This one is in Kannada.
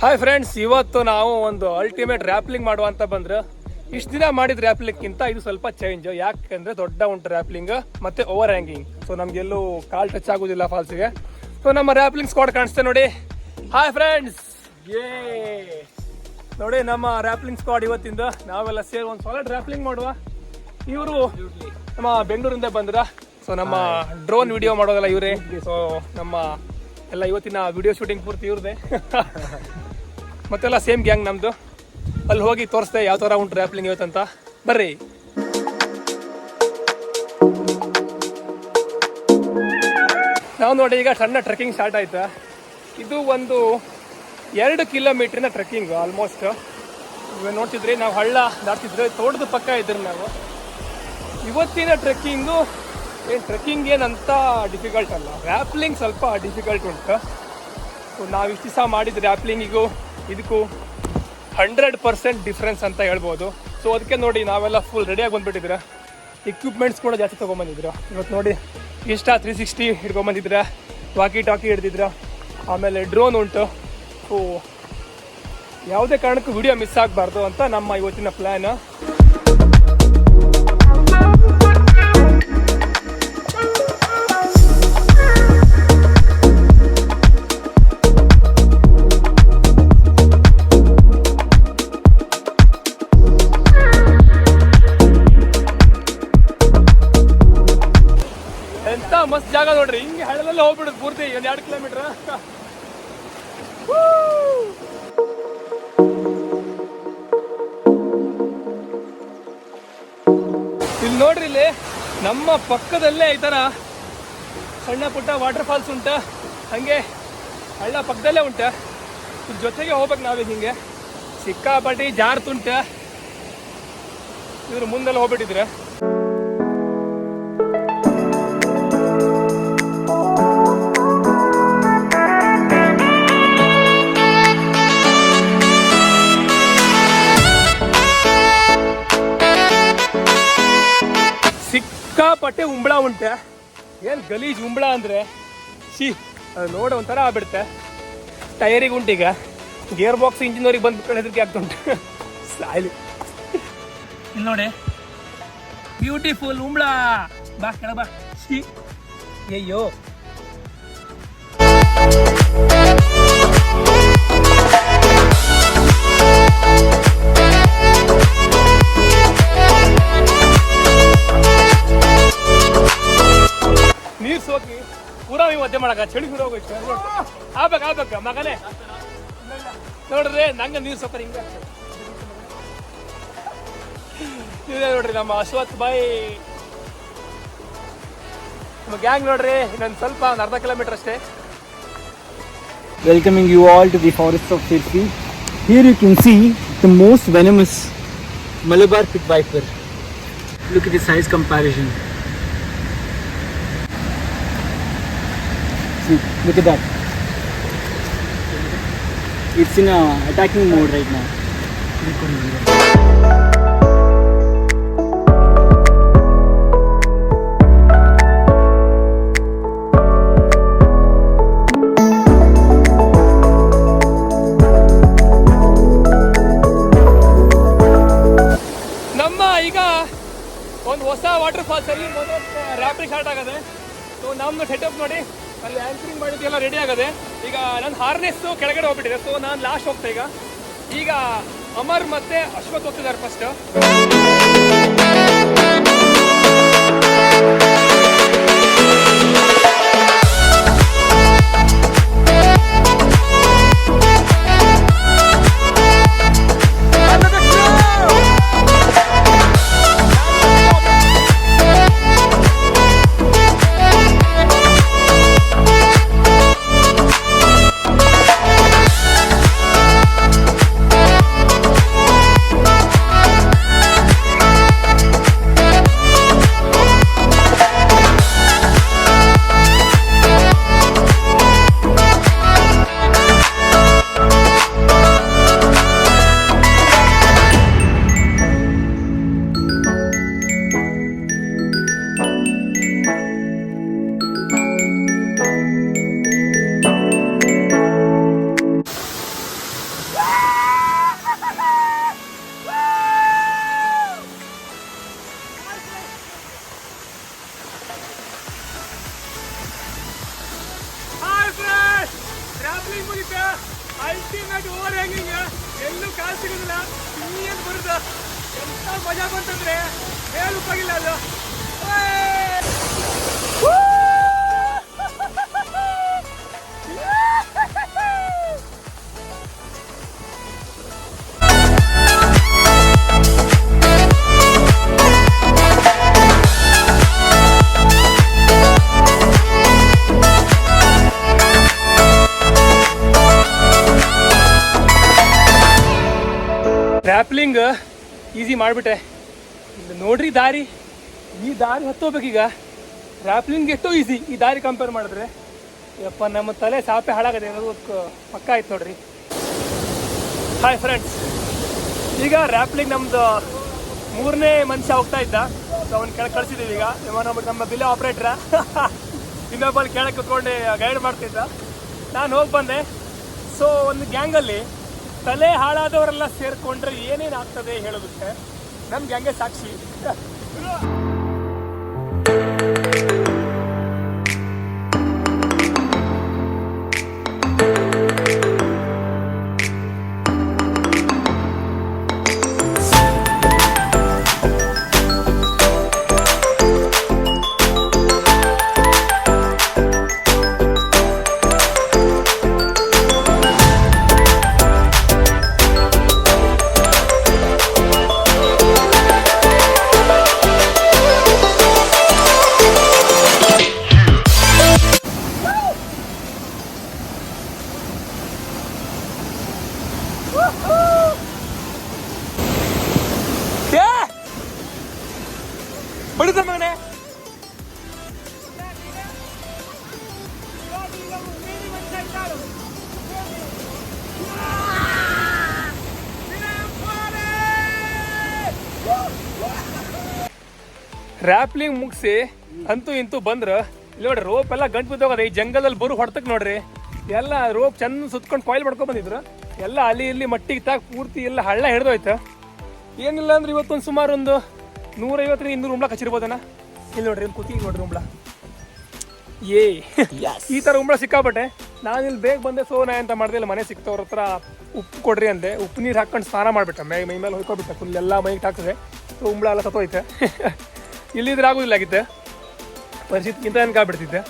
ಹಾಯ್ ಫ್ರೆಂಡ್ಸ್, ಇವತ್ತು ನಾವು ಒಂದು ಅಲ್ಟಿಮೇಟ್ ರ್ಯಾಪ್ಲಿಂಗ್ ಮಾಡುವಂತ ಬಂದ್ರೆ ಇಷ್ಟು ದಿನ ಮಾಡಿದ ರ್ಯಾಪ್ಲಿಂಗ್ಗಿಂತ ಇದು ಸ್ವಲ್ಪ ಚೇಂಜ್. ಯಾಕಂದ್ರೆ ದೊಡ್ಡ ಉಂಟು ರ್ಯಾಪ್ಲಿಂಗ್ ಮತ್ತೆ ಓವರ್ ಹ್ಯಾಂಗಿಂಗ್. ಸೊ ನಮ್ಗೆಲ್ಲೂ ಕಾಲ್ ಟಚ್ ಆಗೋದಿಲ್ಲ ಫಾಲ್ಸ್ಗೆ. ಸೊ ನಮ್ಮ ರ್ಯಾಪ್ಲಿಂಗ್ ಸ್ಕ್ವಾಡ್ ಕಾಣಿಸ್ತೆ ನೋಡಿ. ಹಾಯ್ ಫ್ರೆಂಡ್ಸ್, ನೋಡಿ ನಮ್ಮ ರ್ಯಾಪ್ಲಿಂಗ್ ಸ್ಕ್ವಾಡ್ ಇವತ್ತಿಂದ ನಾವೆಲ್ಲ ಸೇರಿ ಒಂದು ಸಾಲಿಡ್ ರ್ಯಾಪ್ಲಿಂಗ್ ಮಾಡುವ. ಇವರು ನಮ್ಮ ಬೆಂಗಳೂರಿಂದ ಬಂದ್ರ. ಸೊ ನಮ್ಮ ಡ್ರೋನ್ ವಿಡಿಯೋ ಮಾಡೋದಲ್ಲ ಇವರೇ. ಸೊ ನಮ್ಮ ಎಲ್ಲ ಇವತ್ತಿನ ವಿಡಿಯೋ ಶೂಟಿಂಗ್ ಪೂರ್ತಿ ಇವ್ರದೇ. ಮತ್ತೆಲ್ಲ ಸೇಮ್ ಗ್ಯಾಂಗ್ ನಮ್ದು. ಅಲ್ಲಿ ಹೋಗಿ ತೋರಿಸ್ದೆ ಯಾವ ಥರ ಉಂಟು ರ್ಯಾಪ್ಲಿಂಗ್ ಇವತ್ತಂತ. ಬರ್ರಿ. ನಾವು ನೋಡಿ ಈಗ ಸಣ್ಣ ಟ್ರೆಕ್ಕಿಂಗ್ ಸ್ಟಾರ್ಟ್ ಆಯ್ತಾ. ಇದು ಒಂದು 2 ಕಿಲೋಮೀಟ್ರಿನ ಟ್ರೆಕ್ಕಿಂಗ್ ಆಲ್ಮೋಸ್ಟ್. ನೋಡ್ತಿದ್ರಿ ನಾವು ಹಳ್ಳ ದಾಟ್ತಿದ್ರೆ ತೋಟದ ಪಕ್ಕ ಇದ್ರಿ ನಾವು. ಇವತ್ತಿನ ಟ್ರೆಕ್ಕಿಂಗು ಟ್ರೆಕ್ಕಿಂಗ್ ಏನಂತ ಡಿಫಿಕಲ್ಟ್ ಅಲ್ಲ, ರ್ಯಾಪ್ಲಿಂಗ್ ಸ್ವಲ್ಪ ಡಿಫಿಕಲ್ಟ್ ಉಂಟು. ಸೊ ನಾವು ಇಷ್ಟು ದಿವಸ ಮಾಡಿದ ರ್ಯಾಪ್ಲಿಂಗಿಗೂ ಇದಕ್ಕೂ 100% ಡಿಫ್ರೆನ್ಸ್ ಅಂತ ಹೇಳ್ಬೋದು. ಸೊ ಅದಕ್ಕೆ ನೋಡಿ ನಾವೆಲ್ಲ ಫುಲ್ ರೆಡಿಯಾಗಿ ಬಂದುಬಿಟ್ಟಿದ್ರೆ. ಎಕ್ವಿಪ್ಮೆಂಟ್ಸ್ ಕೂಡ ಜಾಸ್ತಿ ತೊಗೊಂಬಂದಿದ್ರು. ಇವತ್ತು ನೋಡಿ ಇಷ್ಟ 360 ಹಿಡ್ಕೊಂಬಂದಿದ್ರೆ, ವಾಕಿ ಟಾಕಿ ಹಿಡ್ದಿದ್ರ, ಆಮೇಲೆ ಡ್ರೋನ್ ಉಂಟು. ಸೊ ಯಾವುದೇ ಕಾರಣಕ್ಕೂ ವಿಡಿಯೋ ಮಿಸ್ ಆಗಬಾರ್ದು ಅಂತ ನಮ್ಮ ಇವತ್ತಿನ ಪ್ಲ್ಯಾನ್. ಎಂತ ಮಸ್ತ್ ಜಾಗ ನೋಡ್ರಿ. ಹಿಂಗೆ ಹಳ್ಳದಲ್ಲೇ ಹೋಗ್ಬಿಡುದು ಪೂರ್ತಿ 2 ಕಿಲೋಮೀಟರ್. ಇಲ್ಲಿ ನೋಡ್ರಿ, ಇಲ್ಲಿ ನಮ್ಮ ಪಕ್ಕದಲ್ಲೇ ಈ ಥರ ಸಣ್ಣ ಪುಟ್ಟ ವಾಟರ್ ಫಾಲ್ಸ್ ಉಂಟ. ಹಾಗೆ ಹಳ್ಳ ಪಕ್ಕದಲ್ಲೇ ಉಂಟ. ಇದ್ರ ಜೊತೆಗೆ ಹೋಗ್ಬೇಕು ನಾವೀಗ. ಹಿಂಗೆ ಸಿಕ್ಕಾಪಟ್ಟಿ ಜಾರ್ತುಂಟ. ಇದ್ರ ಮುಂದೆಲ್ಲ ಹೋಗ್ಬಿಟ್ಟಿದ್ರೆ ಸಿಕ್ಕಾಪಟ್ಟೆ ಉಂಬಳ ಉಂಟೆ. ಏನು ಗಲೀಜ್ ಉಂಬಳ ಅಂದರೆ ಅದು ನೋಡ ಒಂಥರ ಆಗ್ಬಿಡುತ್ತೆ. ಟಯರಿಗೆ ಉಂಟೀಗ, ಗೇರ್ ಬಾಕ್ಸ್ ಇಂಜಿನವ್ರಿಗೆ ಬಂದು ಹೆದರಿಕೆ ಆಗ್ತುಂಟು. ಸಾಯ್ಲಿ. ಇಲ್ಲಿ ನೋಡಿ, ಬ್ಯೂಟಿಫುಲ್ ಉಂಬಳ. ಬಾ ಕೆಳ ಬಾ. ಅಯ್ಯೋ, ನೀರು ಸೋಕಿ ಪೂರಾ ನೀವು ಒದ್ದೆ ಮಾಡಕ ಚಳಿ ಶುರು ಹೋಗೋಯ್ತು. ಆಗ್ಬೇಕ ಮಗನೇ ನೋಡ್ರಿ, ನಂಗೆ ನೀರು ಸೋಕರಿ ಹಿಂಗೆ ಇದೇ ನೋಡ್ರಿ ನಮ್ಮ ಅಶ್ವಥ್ ಬಾಯಿ, ನಮ್ಮ ಗ್ಯಾಂಗ್ ನೋಡ್ರಿ. ಇನ್ನೊಂದು ಸ್ವಲ್ಪ ಒಂದು ಅರ್ಧ ಕಿಲೋಮೀಟರ್ ಅಷ್ಟೇ. Welcoming you all to the forests of Sirsi. Here you can see the most venomous Malabar pit viper. Look at the size comparison. See, look at that. It's in a attacking mode right now. ಈಗ ಒಂದು ಹೊಸ ವಾಟರ್ ಫಾಲ್ಸ್ ಅಲ್ಲಿ ರ್ಯಾಪಿಂಗ್ ಸ್ಟಾರ್ಟ್ ಆಗದೆ. ಸೊ ನಮ್ದು ಸೆಟಪ್ ನೋಡಿ, ಅಲ್ಲಿ ಆ್ಯಂಕರಿಂಗ್ ಮಾಡಿದ್ದೆಲ್ಲ ರೆಡಿ ಆಗದೆ. ಈಗ ನನ್ನ ಹಾರ್ನೆಸ್ಸು ಕೆಳಗಡೆ ಹೋಗ್ಬಿಟ್ಟಿದೆ. ಸೊ ನಾನು ಲಾಸ್ಟ್ ಹೋಗ್ತಾ ಈಗ ಅಮರ್ ಮತ್ತೆ ಅಶ್ವಥ್ ಹೋಗ್ತಿದ್ದಾರೆ ಫಸ್ಟ್. ಅಲ್ಟಿಮೇಟ್ ಓವರ್ ಹ್ಯಾಂಗಿಂಗ್, ಎಲ್ಲೂ ಕಾಲು ಸಿಗೋದಿಲ್ಲ, ಹಿಂಗೇನು ಬರುತ್ತೆ. ಎಂತ ಮಜಾ ಬಂತಂದ್ರೆ ಹೇಳುವಾಗಿಲ್ಲ ಅದು. ರ್ಯಾಪ್ಲಿಂಗ್ ಈಸಿ ಮಾಡಿಬಿಟ್ಟೆ. ನೋಡ್ರಿ ದಾರಿ, ಈ ದಾರಿ ಹತ್ತೋಬೇಕೀಗ. ರ್ಯಾಪ್ಲಿಂಗ್ ಎಷ್ಟೋ ಈಸಿ ಈ ದಾರಿ ಕಂಪೇರ್ ಮಾಡಿದ್ರೆ. ಯಪ್ಪ ನಮ್ಮ ತಲೆ ಸಾಪೆ ಹಾಳಾಗದೆ ಅನ್ನೋದು ಪಕ್ಕ ಆಯ್ತು ನೋಡ್ರಿ. ಹಾಯ್ ಫ್ರೆಂಡ್ಸ್, ಈಗ ರ್ಯಾಪ್ಲಿಂಗ್ ನಮ್ಮದು 3ನೇ ಮನುಷ್ಯ ಹೋಗ್ತಾ ಇದ್ದ. ಸೊ ಅವ್ನು ಕೆಳಗೆ ಕಳಿಸಿದ್ದೀವಿ. ಈಗ ನಮ್ಮ ಬಿಲ್ ಆಪ್ರೇಟ್ರ ಇನ್ನೊಬ್ಬಲ್ಲಿ ಕೆಳಗೆ ಕುತ್ಕೊಂಡು ಗೈಡ್ ಮಾಡ್ತಿದ್ದ. ನಾನು ಹೋಗಿ ಬಂದೆ. ಸೊ ಒಂದು ಗ್ಯಾಂಗಲ್ಲಿ ತಲೆ ಹಾಳಾದವರೆಲ್ಲ ಸೇರಿಕೊಂಡ್ರೆ ಏನೇನು ಆಗ್ತದೆ ಹೇಳೋದಕ್ಕೆ ನಮ್ಮ ಗ್ಯಾಂಗೆ ಸಾಕ್ಷಿ. ಬಡಿದ ಮಗನೇ, ರ್ಯಾಪ್ಲಿಂಗ್ ಮುಗಿಸಿ ಅಂತೂ ಇಂತೂ ಬಂದ್ರ. ಇಲ್ಲಿ ನೋಡ್ರಿ ರೋಪ್ ಎಲ್ಲ ಗಂಟು ಬಿದ್ದೋಗದ. ಈ ಜಂಗಲಲ್ಲಿ ಬರು ಹೊಡ್ತಕ್ ನೋಡ್ರಿ, ಎಲ್ಲ ರೋಪ್ ಚಂದ ಸುತ್ಕೊಂಡು ಕಾಯಿಲ್ ಮಾಡ್ಕೊಂಡ್ ಬಂದಿದ್ರು. ಎಲ್ಲ ಅಲ್ಲಿ ಇಲ್ಲಿ ಮಟ್ಟಿಗೆ ತಾಕ್ ಪೂರ್ತಿ ಎಲ್ಲ ಹಳ್ಳ ಹಿಡ್ದೋಯ್ತು. ಏನಿಲ್ಲ ಅಂದ್ರೆ ಇವತ್ತೊಂದು ಸುಮಾರು ಒಂದು 150-200 ಉಂಬ್ಳ ಕಚ್ಚಿರ್ಬೋದನ. ಇಲ್ಲಿ ನೋಡ್ರಿ ಕೂತಿ ನೋಡ್ರಿ ಉಂಬ್ಳ. ಈ ಥರ ಉಂಬ್ಳ ಸಿಕ್ಕಾಬಟ್ಟೆ. ನಾನು ಇಲ್ಲಿ ಬೇಗ ಬಂದೆ. ಸೊ ನಾ ಎಂತ ಮಾಡಿದೆ, ಇಲ್ಲ ಮನೆ ಸಿಕ್ತವ್ರ ಹತ್ರ ಉಪ್ಪು ಕೊಡ್ರಿ ಅಂದೆ. ಉಪ್ಪು ನೀರು ಹಾಕೊಂಡು ಸ್ನಾನ ಮಾಡಿಬಿಟ್ಟೆ. ಮೈ ಮೇಲೆ ಹೊಯ್ಕೊಬಿಟ್ಟೆ ಫುಲ್, ಎಲ್ಲ ಮೈಗೆ ಹಾಕ್ತದೆ. ಸೊ ಉಂಬ್ಳ ಎಲ್ಲ ಸತ್ತೋಯ್ತೆ. ಇಲ್ಲಿದ್ರೆ ಆಗೋದಿಲ್ಲ ಆಗಿತ್ತೆ ಪರಿಸ್ಥಿತಿ, ಇಂಥ ಅನ್ಕಾಗ್ಬಿಡ್ತಿದ್ದೆ.